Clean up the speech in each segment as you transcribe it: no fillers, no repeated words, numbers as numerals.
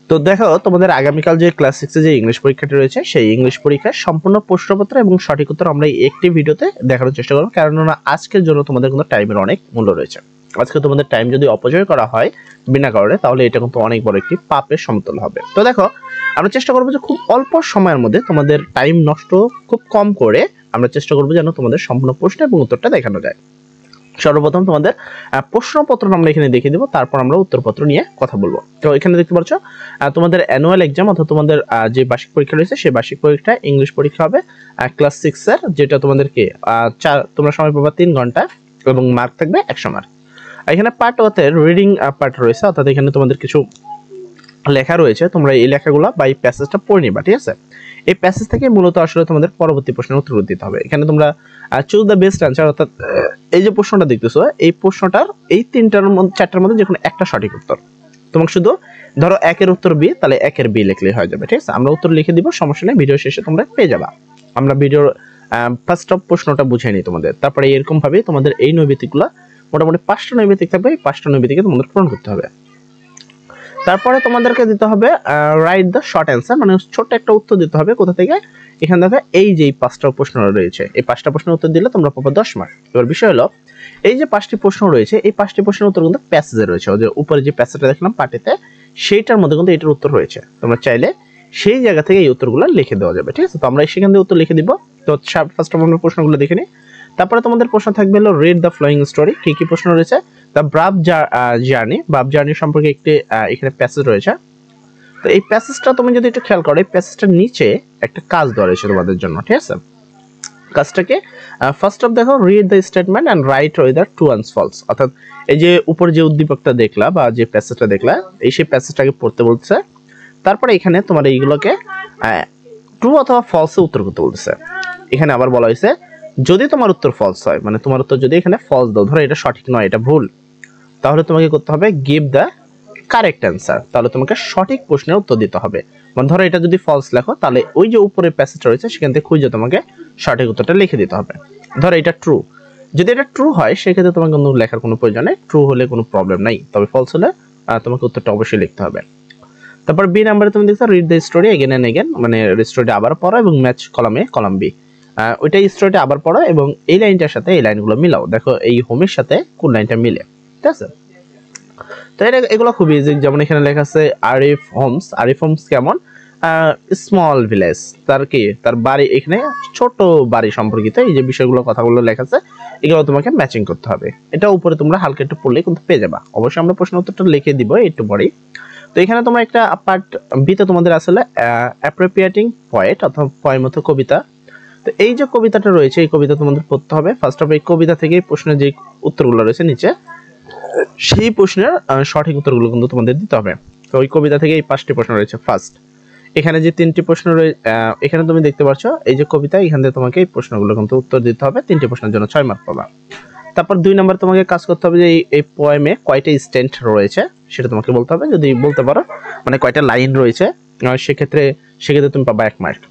তো দেখো তোমাদের আগামীকাল যে ক্লাস 6 এ যে ইংলিশ পরীক্ষাটি রয়েছে সেই ইংলিশ পরীক্ষার সম্পূর্ণ প্রশ্নপত্র এবং সঠিক উত্তর আমরা এই একটি ভিডিওতে দেখানোর চেষ্টা করব, কারণ আজকের জন্য তোমাদের কিন্তু টাইমের অনেক মূল্য রয়েছে। আজকে তোমাদের টাইম যদি অপচয় করা হয় বিনা কারণে, তাহলে এটা কিন্তু অনেক বড় একটি পাপের সমতুল্য হবে। তো দেখো আমরা চেষ্টা করব যে খুব অল্প সময়ের মধ্যে তোমাদের টাইম নষ্ট খুব কম করে আমরা চেষ্টা করব যেন তোমাদের সম্পূর্ণ প্রশ্ন এবং উত্তরটা দেখানো যায়। সর্বপ্রথম তোমাদের প্রশ্নপত্র আমরা এখানে দেখিয়ে দেব, তারপর আমরা উত্তরপত্র নিয়ে কথা বলবো। তো এখানে দেখতে পাচ্ছ তোমাদের অ্যানুয়াল এক্সাম অর্থাৎ তোমাদের যে বার্ষিক পরীক্ষা রয়েছে সেই বার্ষিক পরীক্ষা ইংলিশ পরীক্ষা হবে ক্লাস 6 এর, যেটা তোমাদেরকে তোমরা সময় পাবা 3 ঘন্টা এবং মার্ক থাকবে 100 মার্ক। এখানে পার্ট ওতে রিডিং পার্ট রয়েছে, অর্থাৎ এখানে তোমাদের কিছু লেখা রয়েছে, তোমরা এই লেখাগুলো বা এই প্যাসেজটা পড়ে নিবা, ঠিক আছে। এই প্যাসেজ থেকে মূলত আসলে তোমাদের পরবর্তী প্রশ্নের উত্তর দিতে হবে। এখানে তোমরা চুজ দ্য বেস্ট অ্যান্সার, অর্থাৎ এই যে প্রশ্নটা দেখতেছো এই প্রশ্নটার এই 4টার মধ্যে যে কোনো একটা সঠিক উত্তর। তোমাকে শুধু ধরো 1 এর উত্তর বি, তাহলে 1 এর বি লিখলেই হয়ে যাবে, ঠিক আছে। আমরা উত্তর লিখে দিব, সমস্যা নেই, ভিডিও শেষে তোমরা পেয়ে যাবা। আমরা ভিডিওর ফার্স্ট অফ প্রশ্নটা বুঝিয়ে নিই তোমাদের, তারপরে এরকম ভাবে তোমাদের এই নৈবেতিকগুলো মোটামুটি 5টা নৈবেতিক থাকবে, এই 5টা নৈবেতিকে তোমাদের পূরণ করতে হবে। তারপরে তোমাদেরকে দিতে হবে রাইট দ্য শর্ট অ্যান্সার, মানে ছোট একটা উত্তর দিতে হবে। কোথা থেকে? এখান থেকে এই যে 5টা প্রশ্ন রয়েছে, এই 5টা প্রশ্নের উত্তর দিলে তোমরা পাবে 10 মার্ক। এবার বিষয় হলো এই যে 5টি প্রশ্ন রয়েছে, এই 5টি প্রশ্নের উত্তর কিন্তু প্যাসেজে রয়েছে, ওই যে উপরে যে প্যাসেজটা দেখলাম পার্টিতে, সেইটার মধ্যে কিন্তু এটার উত্তর রয়েছে। তোমরা চাইলে সেই জায়গা থেকে এই উত্তরগুলো লিখে দেওয়া যাবে, ঠিক আছে। তো আমরা সেখান থেকে উত্তর লিখে দিব। তো ফার্স্ট অফ আমরা প্রশ্নগুলো দেখে নিই। তারপরে তোমাদের প্রশ্ন থাকবে হলো রিড দ্য ফ্লোয়িং স্টোরি। কি কি প্রশ্ন রয়েছে? দ্য ব্রাভ জার্নি সম্পর্কে একটি এখানে প্যাসেজ রয়েছে। তো এই প্যাসেজটা তুমি যদি একটু খেয়াল করো, এই প্যাসেজটার নিচে একটা কাজ দেওয়া রয়েছে তোমাদের জন্য, ঠিক আছে। কাজটাকে ফার্স্ট অফ দেখো, read the statement and write whether true and false, অর্থাৎ এই যে উপর যে উদ্দীপকটা দেখলা বা যে প্যাসেজটা দেখলা, এই সেই প্যাসেজটাকে পড়তে বলছে। তারপরে এখানে তোমার এইগুলোকে ট্রু অথবা ফলসে উত্তর করতে বলছে। এখানে আবার বলা হয়েছে যদি তোমার উত্তর ফলস হয়, মানে তোমার উত্তর যদি এখানে ফলস দাও, ধরো এটা সঠিক নয়, এটা ভুল, তাহলে তোমাকে করতে হবে গিভ দ্য কারেক্ট অ্যান্সার, তাহলে তোমাকে সঠিক প্রশ্নের উত্তর দিতে হবে। মানে ধরো এটা যদি ফলস লেখো, তাহলে ওই যে উপরে প্যাসেজটা রয়েছে সেখান থেকে খুঁজে তোমাকে সঠিক উত্তরটা লিখে দিতে হবে। ধরো এটা ট্রু, যদি এটা ট্রু হয় সেক্ষেত্রে তোমাকে কোনো লেখার কোনো প্রয়োজন নেই, ট্রু হলে কোনো প্রবলেম নাই, তবে ফলস হলে তোমাকে উত্তরটা অবশ্যই লিখতে হবে। তারপর বি নাম্বারে তুমি দেখছো read the story again and again, মানে স্টোরিটা আবার পড়ো এবং ম্যাচ কলামে কলাম বি, ওইটাই স্টোরিটা আবার পড়ো এবং এই লাইনটার সাথে এই লাইনগুলো মিলাও, দেখো এই হোমের সাথে কোন লাইনটা মিলে, ঠিক আছে। তো এগুলো খুব ইজি, যেমন এখানে লেখা আছে আরিফ হোমস কেমন স্মল ভিলেজ, তার কি তার বাড়ি এখানে ছোট বাড়ি সম্পর্কিত এই যে বিষয়গুলো কথাগুলো লেখা আছে, এগুলো তোমাকে ম্যাচিং করতে হবে। এটা উপরে তোমরা হালকা একটু পড়লে কিন্তু পেয়ে যাবা। অবশ্যই আমরা প্রশ্ন উত্তরটা লিখে দিব একটু পরেই। তো এখানে তোমরা একটা পার্ট বিতে তোমাদের আসলে অ্যাপ্রোপ্রিয়েটিং পয়েট অথবা পয়েম অথবা কবিতা। তো এই যে কবিতাটা রয়েছে এই কবিতা তোমাদের পড়তে হবে। ফার্স্ট অফ এই কবিতা থেকে প্রশ্নের যে উত্তরগুলো রয়েছে নিচে, সেই প্রশ্নের সঠিক উত্তরগুলো কিন্তু তোমাদের দিতে হবে। তো ওই কবিতা থেকে এই 5টি প্রশ্ন রয়েছে। ফার্স্ট এখানে যে 3টি প্রশ্ন রয়েছে, এখানে তুমি দেখতে পাচ্ছ এই যে কবিতা, এখান থেকে তোমাকে এই প্রশ্নগুলো কিন্তু উত্তর দিতে হবে। 3টি প্রশ্নের জন্য 6 মার্ক পাবা। তারপর 2 নাম্বার তোমাকে কাজ করতে হবে যে এই পোয়েমে কয়টা স্ট্যান্ড রয়েছে সেটা তোমাকে বলতে হবে। যদি বলতে পারো মানে কয়টা লাইন রয়েছে, সেক্ষেত্রে তুমি পাবা 1 মার্ক।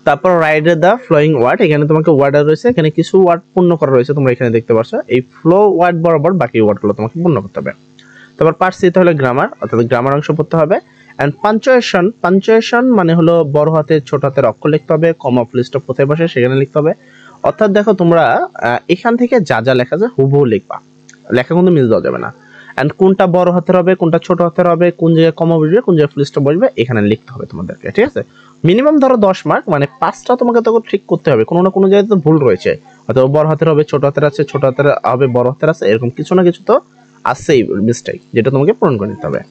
তারপর রাইট দ্য ফ্লোয়িং ওয়ার্ড, এখানে তোমাকে ওয়ার্ড রয়েছে, এখানে কিছু ওয়ার্ড পূর্ণ করা রয়েছে, তোমরা এখানে দেখতে পাচ্ছ। এই ফ্লো ওয়ার্ড বরাবর বাকি ওয়ার্ডগুলো তোমাকে পূর্ণ করতে হবে। তারপর পার্ট সি তে হলো গ্রামার, অর্থাৎ গ্রামার অংশ পড়তে হবে। এন্ড পাঞ্চুয়েশন মানে হলো বড় হাতে ছোট হাতের অক্ষর লিখতে হবে, কমা ফুল স্টপ কোথায় বসে সেখানে লিখতে হবে। অর্থাৎ দেখো তোমরা এখান থেকে যা যা লেখা আছে হুবহু লিখবা, লেখা কিন্তু মিস দেওয়া যাবে না। এন্ড কোনটা বড় হাতের হবে, কোনটা ছোট হাতের হবে, কোন জায়গায় কমা বসবে, কোন জায়গায় ফুল স্টপ বসবে, এখানে লিখতে হবে তোমাদেরকে, ঠিক আছে। মিনিমাম ধরো 10 মার্ক, মানে 5টা তোমাকে তো ঠিক করতে হবে, কোনো না কোনো জায়গায় তো ভুল রয়েছে, অথবা বড় হাতের হবে, ছোট হাতের আছে, ছোট হাতের হবে, বড় হাতের আছে, এরকম কিছু না কিছু তো আছেই মিস্টেক, যেটা তোমাকে পূরণ করে নিতে হবে।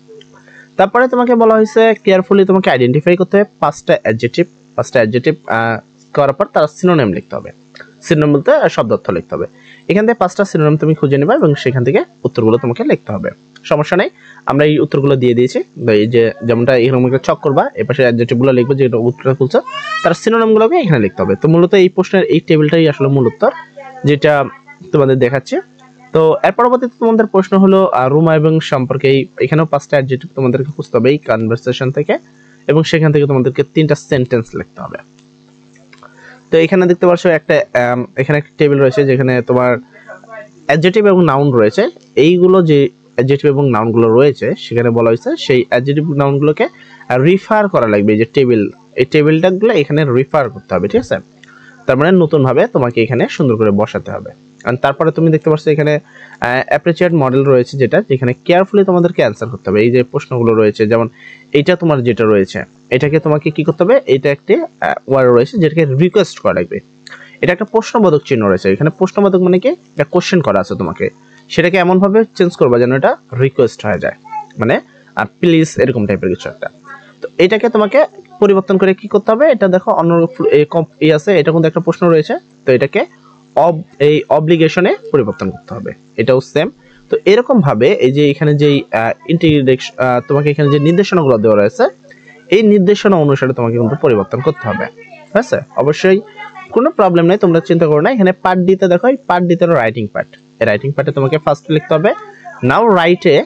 তারপরে তোমাকে বলা হয়েছে কেয়ারফুলি তোমাকে আইডেন্টিফাই করতে হবে 5টা অ্যাডজেক্টিভ করার পর তার সিনোনিম লিখতে হবে। সিনোনিম বলতে শব্দ অর্থ লিখতে হবে। এখান থেকে 5টা সিনোনিম তুমি খুঁজে নেবে এবং সেখান থেকে উত্তরগুলো তোমাকে লিখতে হবে। সমস্যা নেই, আমরা এই উত্তরগুলো দিয়ে দিয়েছি। এই যে যেমনটা এরকম একটা ছক করবা, এপাশে অ্যাডজেক্টিভগুলো লিখবে, যেটা উত্তরটা খুলছে তার সিনোনিমগুলোকে এখানে লিখতে হবে। তো মূলত এই প্রশ্নের এই টেবিলটাই আসলে মূল উত্তর, যেটা তোমাদের দেখাচ্ছি। তো এর পরবর্তীতে তোমাদের প্রশ্ন হলো রুমা এবং সম্পর্কে, এখানেও 5টা অ্যাডজেক্টিভ তোমাদেরকে খুঁজতে হবে এই কনভারসেশন থেকে, এবং সেখান থেকে তোমাদেরকে 3টা সেন্টেন্স লিখতে হবে। তো এখানে দেখতে পাচ্ছ একটা এখানে একটা টেবিল রয়েছে যেখানে তোমার অ্যাডজেক্টিভ এবং নাউন রয়েছে। এইগুলো যে অ্যাডজেক্টিভ এবং নাউনগুলো রয়েছে সেখানে বলা হয়েছে সেই অ্যাডজেক্টিভ নাউনগুলোকে রিফার করা লাগবে। এই যে টেবিল, এই টেবিলটাগুলো এখানে রিফার করতে হবে, ঠিক আছে? তার মানে নতুন ভাবে তোমাকে এখানে সুন্দর করে বসাতে হবে। আর তারপরে তুমি দেখতে পাচ্ছ এখানে অ্যাপ্রিচিয়েট মডেল রয়েছে, যেখানে কেয়ারফুলি তোমাদেরকে অ্যান্সার করতে হবে। এই যে প্রশ্নগুলো রয়েছে, যেমন এইটা তোমার যেটা রয়েছে এটাকে তোমাকে কি করতে হবে, এটা একটি ওয়ার্ড রয়েছে যেটাকে রিকোয়েস্ট করা লাগবে। এটা একটা প্রশ্নবোধক চিহ্ন রয়েছে, এখানে প্রশ্নবোধক মানে কি, একটা কোশ্চেন করা আছে তোমাকে, সেটাকে এমন ভাবে চেঞ্জ করবা যেন এটা রিকোয়েস্ট হয়ে যায়, মানে প্লিজ এরকম টাইপের কিছু একটা। তো এটাকে তোমাকে পরিবর্তন করে কি করতে হবে, এটা দেখো অন্য আছে, এটা কিন্তু একটা প্রশ্ন রয়েছে, তো এটাকে এই অব্লিগেশনে পরিবর্তন করতে হবে, এটাও সেম। তো এরকম ভাবে এই যে এখানে যে ইন্টিগ্রেশন তোমাকে এখানে যে নির্দেশনাগুলো দেওয়া রয়েছে এই নির্দেশনা অনুসারে তোমাকে কিন্তু পরিবর্তন করতে হবে, ঠিক আছে? অবশ্যই কোনো প্রবলেম নেই, তোমরা চিন্তা করো না। এখানে পার্ট ডিতে দেখো, এই পার্ট ডিতে রাইটিং পার্ট, এই রাইটিং পার্টে তোমাকে ফার্স্ট লিখতে হবে নাও রাইট এ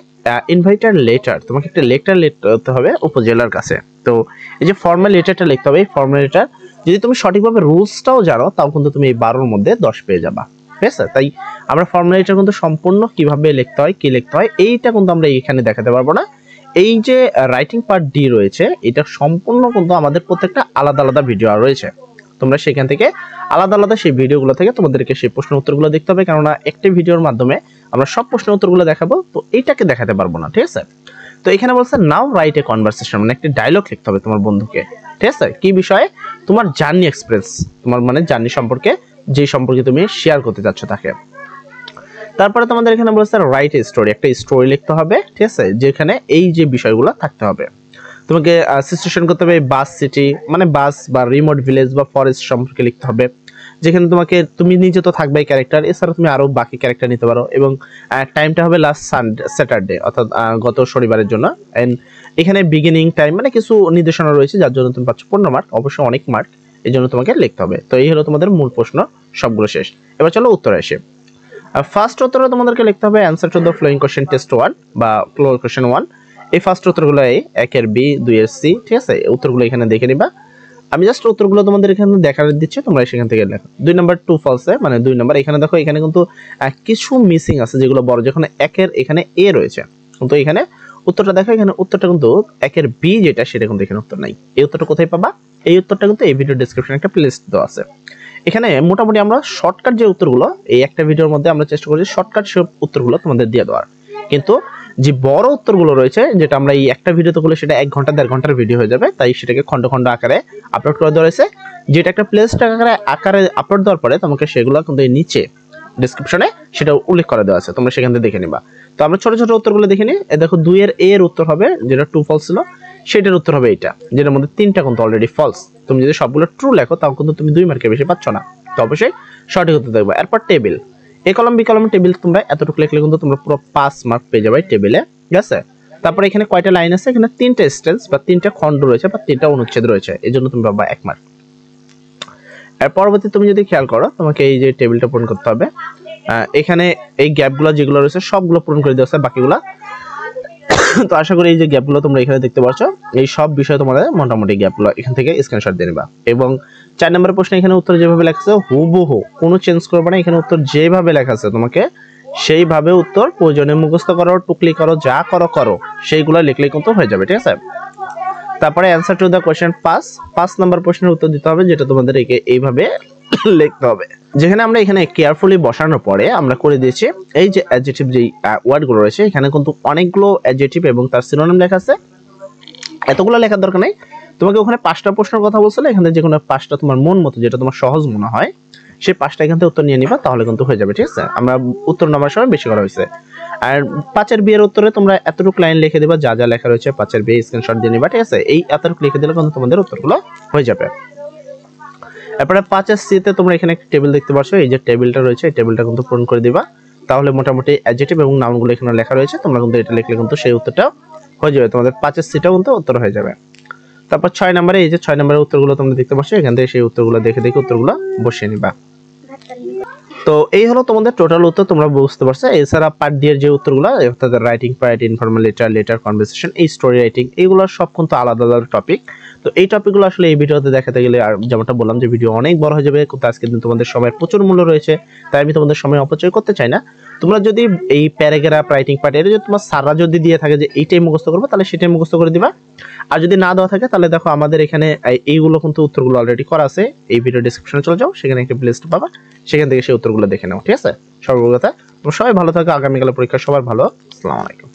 ইনভাইটার লেটার, তোমাকে একটা লেটার লিখতে হবে উপজেলার কাছে। তো এই যে ফর্মাল লেটারটা লিখতে হবে, এই ফর্মাল লেটার যদি তুমি সঠিকভাবে রুলসটাও জানো তাও কিন্তু তুমি এই 12-এর মধ্যে 10 পেয়ে যাবা, ঠিক আছে? তাই আমরা ফর্মাল লেটার কিন্তু সম্পূর্ণ কিভাবে লিখতে হয়, কি লিখতে হয় এইটা কিন্তু আমরা এখানে দেখাতে পারবো না। এই যে রাইটিং পার্ট ডি রয়েছে এটা সম্পূর্ণ কিন্তু আমাদের প্রত্যেকটা আলাদা আলাদা ভিডিও রয়েছে, তোমরা সেখান থেকে আলাদা আলাদা সেই ভিডিওগুলো থেকে তোমাদেরকে সেই প্রশ্নের উত্তরগুলো দেখতে হবে, কেননা একটি ভিডিওর মাধ্যমে আমরা সব প্রশ্নের উত্তরগুলো দেখাবো, তো এইটাকে দেখাতে পারবো না, ঠিক আছে? তো এখানে বলছে নাও রাইট এ কনভারসেশন, মানে একটি ডায়লগ লিখতে হবে তোমার বন্ধুকে, ঠিক আছে? কি বিষয়ে, তোমার জার্নি এক্সপিরিয়েন্স, তোমার মানে জার্নি সম্পর্কে, যে সম্পর্কে তুমি শেয়ার করতে চাচ্ছ তাকে। তারপরে তোমাদের এখানে বলছে রাইট এ স্টোরি, একটা স্টোরি লিখতে হবে, ঠিক আছে? যেখানে এই যে বিষয়গুলো থাকতে হবে, তোমাকে সিচুয়েশন করতে হবে বাস সিটি, মানে বাস বা রিমোট ভিলেজ বা ফরেস্ট সম্পর্কে লিখতে হবে, যেখানে তুমি নিজে তো থাকবে ক্যারেক্টার, এছাড়া তুমি আরো বাকি ক্যারেক্টার নিতে পারো, এবং টাইমটা হবে লাস্ট স্যাটারডে অর্থাৎ গত শনিবারের জন্য। এন্ড এখানে বিগিনিং টাইম মানে কিছু নির্দেশনা রয়েছে যার জন্য তুমি পাচ্ছ 15 মার্ক, অবশ্যই অনেক মার্ক, এই জন্য তোমাকে লিখতে হবে। তো এই হলো তোমাদের মূল প্রশ্ন, সবগুলো শেষ। এবার চলো উত্তরে আসে। ফার্স্ট উত্তরে তোমাদেরকে লিখতে হবে answer to the following question test 1 বা ফ্লো কোশ্চেন 1। এই ফার্স্ট উত্তরগুলো এই 1-এর বি, 2-এর সি, ঠিক আছে? উত্তরগুলো এখানে দেখে নিবা, আমি জাস্ট উত্তরগুলো তোমাদের এখানে দেখা দিচ্ছি, তোমরা সেখান থেকে লেখো। 2 নাম্বার 2 ফলস, মানে 2 নাম্বার এখানে দেখো, এখানে কিন্তু কিছু মিসিং আছে যেগুলো বড়, যেখানে 1-এর এখানে এ রয়েছে, কিন্তু এখানে উত্তরটা দেখো, এখানে উত্তরটা কিন্তু 1-এর বি যেটা সেটা কিন্তু এখানে উত্তর নাই। এই উত্তরটা কোথায় পাবা, এই উত্তরটা কিন্তু এই ভিডিও ডেসক্রিপশনে একটা প্লেলিস্ট দেওয়া আছে। এখানে মোটামুটি আমরা শর্টকাট যে উত্তরগুলো এই একটা ভিডিওর মধ্যে আমরা চেষ্টা করছি শর্টকাট সব উত্তরগুলো তোমাদের দিয়ে দেওয়ার, কিন্তু যে বড় উত্তরগুলো রয়েছে যেটা আমরা এই একটা ভিডিওতে করলে সেটা 1 ঘন্টা 1.5 ঘন্টার ভিডিও হয়ে যাবে, তাই সেটাকে খন্ড খন্ড আকারে আপলোড করে দেওয়া হয়েছে, যেটা একটা প্লেলিস্ট আকারে আপলোড দেওয়ার পরে তোমাকে সেগুলো কিন্তু এই নিচে ডেসক্রিপশনে সেটা উল্লেখ করে দেওয়া আছে, তোমরা সেখান থেকে দেখে নিবা। তো আমরা ছোট ছোট উত্তরগুলো দেখে নিই। দেখো 2-এর এ এর উত্তর হবে যেটা 2 ফলস ছিল, সেটার উত্তর হবে এটা, যেটার মধ্যে 3টা কিন্তু অলরেডি ফলস। তুমি যদি সবগুলো ট্রু লেখো তাও কিন্তু তুমি 2 মার্কের বেশি পাচ্ছ না, তো অবশ্যই সঠিক উত্তর দেখবা। এরপর টেবিল, এ কলম বি কলম টেবিল তোমরা এতটুকু লিখলে কিন্তু তোমরা পুরো 5 মার্ক পেয়ে যাবে টেবিলে, ঠিক আছে? তারপরে এখানে কয়টা লাইন আছে, এখানে 3টা স্টেন্স বা 3টা খণ্ড রয়েছে বা 3টা অনুচ্ছেদ রয়েছে, এজন্য তুমি পাবা 1 মার্ক। এর পরবর্তী তুমি যদি খেয়াল করো, তোমাকে এই যে টেবিলটা পূরণ করতে হবে, এখানে এই গ্যাপগুলো যেগুলো রয়েছে সবগুলো পূরণ করে দেওয়া আছে বাকিগুলা। তো আশা করি এই যে গ্যাপগুলো তোমরা এখানে দেখতে পাচ্ছ, এই সব বিষয় তোমাদের মোটামুটি গ্যাপগুলো এখান থেকে স্ক্রিনশট দিয়ে নিবা। এবং 4 নম্বরের প্রশ্নে এখানে উত্তর যেভাবে লেখা আছে হুবহু কোনো চেঞ্জ করবে না, এখানে উত্তর যেভাবে লেখা আছে তোমাকে সেইভাবে উত্তর প্রয়োজনে মুখস্থ করো, টুকলি করো, যা করো করো, সেইগুলো লিখলেই কিন্তু হয়ে যাবে, ঠিক আছে? তারপরে অ্যানসার টু দ্য কোশ্চেন 5 নম্বর প্রশ্নের উত্তর দিতে হবে, যেটা তোমাদের এইভাবে লিখতে হবে, যেখানে আমরা এখানে কেয়ারফুলি বসানোর পরে আমরা করে দিয়েছি এই যে অ্যাডজেক্টিভ যে ওয়ার্ডগুলো রয়েছে, এখানে কিন্তু অনেকগুলো অ্যাডজেক্টিভ এবং তার সিনোনিম লেখা আছে, এতগুলো লেখার দরকার নেই। তোমাকে ওখানে 5টা প্রশ্নের কথা বলছিল, এখানে যে কোনো 5টা তোমার মন মতো যেটা তোমার সহজ মনে হয় সেই 5টা এখান থেকে উত্তর নিয়ে নিবা, তাহলে কিন্তু হয়ে যাবে, ঠিক আছে? আমরা উত্তর নেওয়ার সময় বেশি করা হয়েছে। আর 5-এর বি এর উত্তরে তোমরা এতটুকু লাইন লিখে দিবা, যা যা লেখা রয়েছে 5-এর বি স্ক্রিনশট দিয়ে নিবা, ঠিক আছে? এই এতটুকু লিখে দিলে কিন্তু তোমাদের উত্তরগুলো হয়ে যাবে। এরপরে 5-এর সি তে তোমরা এখানে একটা টেবিল দেখতে পাচ্ছ, এই যে টেবিলটা রয়েছে এই টেবিলটা কিন্তু পূরণ করে দিবা, তাহলে মোটামুটি অ্যাডজেক্টিভ এবং নাউনগুলো এখানে লেখা রয়েছে, তোমরা কিন্তু এটা লিখলে কিন্তু সেই উত্তরটা হয়ে যাবে, তোমাদের 5-এর সিটাও কিন্তু উত্তর হয়ে যাবে। তারপর 6 নম্বরে এই যে 6 নম্বরের উত্তরগুলো তোমরা দেখতে পাচ্ছ, এখান থেকে সেই উত্তরগুলো দেখে দেখে উত্তরগুলো বসিয়ে নিবা। তো এই হলো তোমাদের টোটাল উত্তর, তোমরা বুঝতে পারছো। এছাড়া পার্ট ডি এর যে উত্তরগুলো অর্থাৎ writing part, informal letter, letter conversation, এই স্টোরি রাইটিং, এইগুলো সব কিন্তু আলাদা আলাদা টপিক। তো এই টপিকগুলো আসলে এই ভিডিওতে দেখাতে গেলে আর যেমনটা বললাম যে ভিডিও অনেক বড় হয়ে যাবে, কিন্তু আজকে কিন্তু তোমাদের সময়ের প্রচুর মূল্য রয়েছে, তাই আমি তোমাদের সময় অপচয় করতে চাই না। তো তোমরা যদি এই প্যারাগ্রাফ রাইটিং পার্ট এটা যদি তোমার স্যাররা যদি দিয়ে থাকে যে এইটাই মুখস্থ করবে, তাহলে সেটাই মুখস্থ করে দিবা। আর যদি না দেওয়া থাকে তাহলে দেখো আমাদের এখানে এইগুলো কিন্তু উত্তরগুলো অলরেডি করা আছে, এই ভিডিও ডেসক্রিপশনে চলে যাও, সেখানে একটা প্লেলিস্ট পাবা, সেখান থেকে সেই উত্তরগুলো দেখে নাও। ঠিক আছে, সর্বপ্রথম তোমরা সবাই ভালো থাকো, আগামীকালের পরীক্ষা সবার ভালো। আসসালামু আলাইকুম।